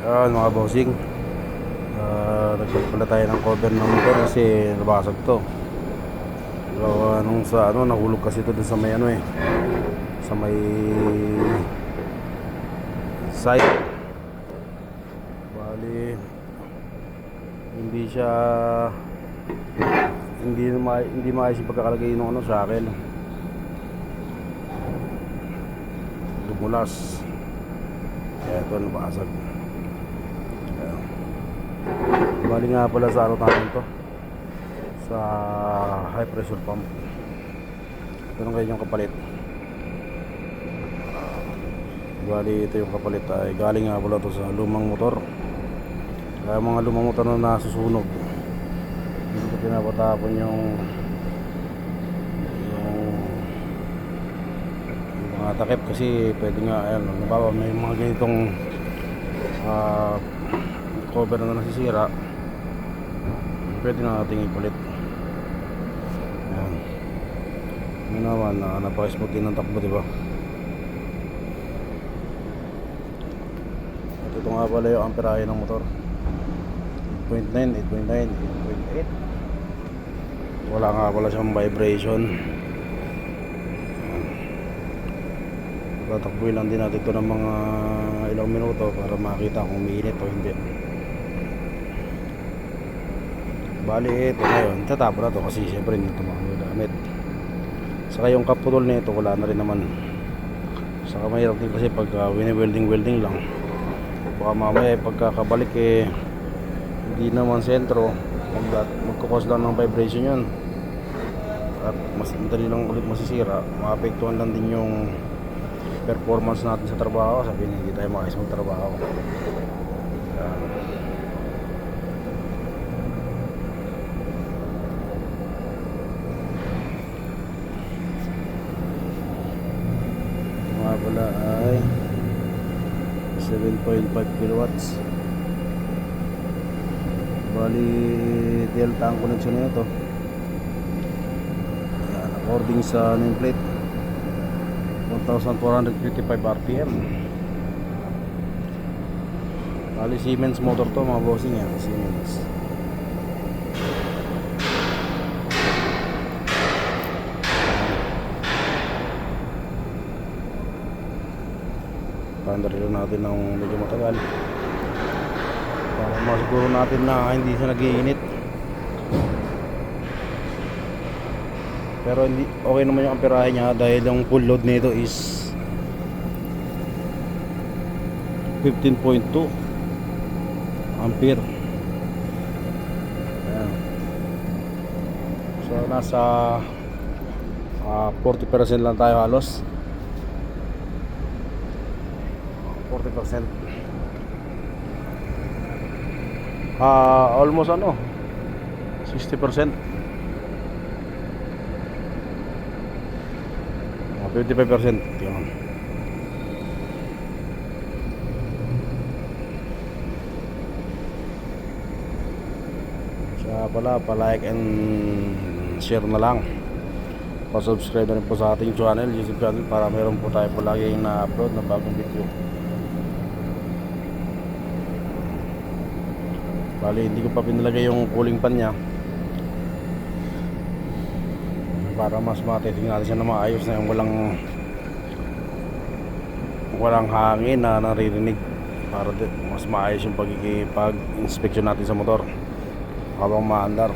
Yan mga bossing, nagpalit pala tayo ng cover ng motor kasi nabasag to. Gawa nung sa nahulog kasi ito dun sa may sa may side. Bali hindi siya hindi maayos yung pagkakalagay ng sa akin. Dumulas. Kaya ito nabasag. Bali nga pala sa natin to, sa high pressure pump. Ito na ngayon yung kapalit. Bali ito yung kapalit ay galing nga pala to sa lumang motor. Kaya mga lumang motor na nasusunog, hindi ko pinapatapon yung mga takip kasi pwede nga nabawa may mga ganitong cover na nasisira, pwede na nating ipalit. Ayan. Ano naman, napaka-smooth din ng takbo, diba? At ito nga pala yung amperahe ng motor. 8.9, 8.9, 8.8. Wala nga pala siyang vibration. Tatakbuhin lang din natin ito ng mga ilang minuto para makita kung umiinit o hindi. Bali ito ngayon, tatapon na to kasi syempre hindi ito makagamit. Saka yung kaputol na ito wala na rin naman. Saka mahirap din kasi pag wini-welding lang, baka mamaya pagkakabalik hindi naman sentro, magkukos lang ng vibration yun at mas madali lang ulit masisira. Maapektuhan lang din yung performance natin sa trabaho, sabihin hindi tayo makayos magtrabaho. Nga pala ay 7.5 kilowatts. Bali delta ang connection na ito. Ayan, according sa nameplate 1455 RPM. Bali Siemens motor to mga bossing yan, Siemens. Pandari natin ng medyo matagal para masiguro natin na hindi siya nag-iinit. Pero hindi, okay naman yung amperahe niya dahil yung full load nito is 15.2 ampere. Ayan. So nasa 40% lang tayo halos. 40%. Almost 60%. 55%. Yun. Siya pala, pa-like and share na lang. Pa-subscribe na rin po sa ating channel, YouTube channel, para meron po tayo palagi na-upload na bagong video. Bali, hindi ko pa pinalagay yung cooling fan nya para mas matitingnan natin siya na maayos na yung walang hangin na naririnig, para mas maayos yung pag-inspection natin sa motor habang maandar.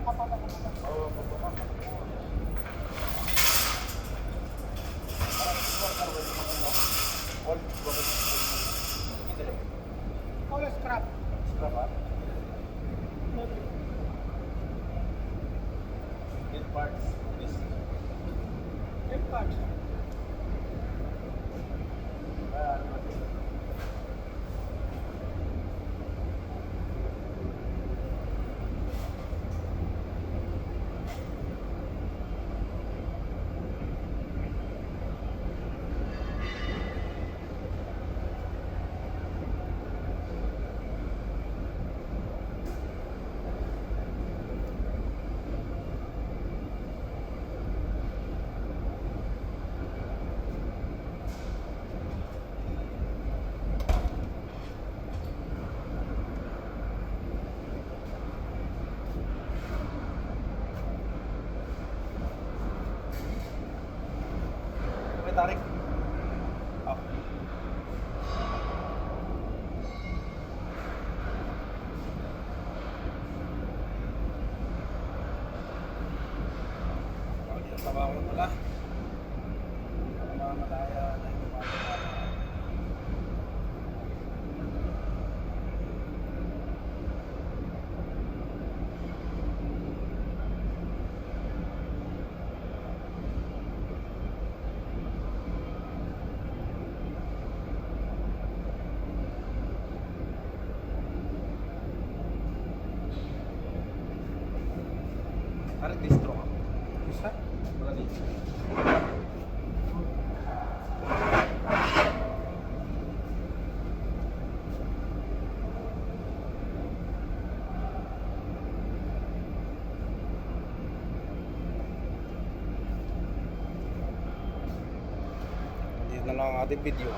All scrap. End parts. May tarik. Up. Pag yung trabaho ng pala. Mga malaya na yung gumagawa. Tarik distro ka. Isa. Wala dito. Hindi na lang ang ating video.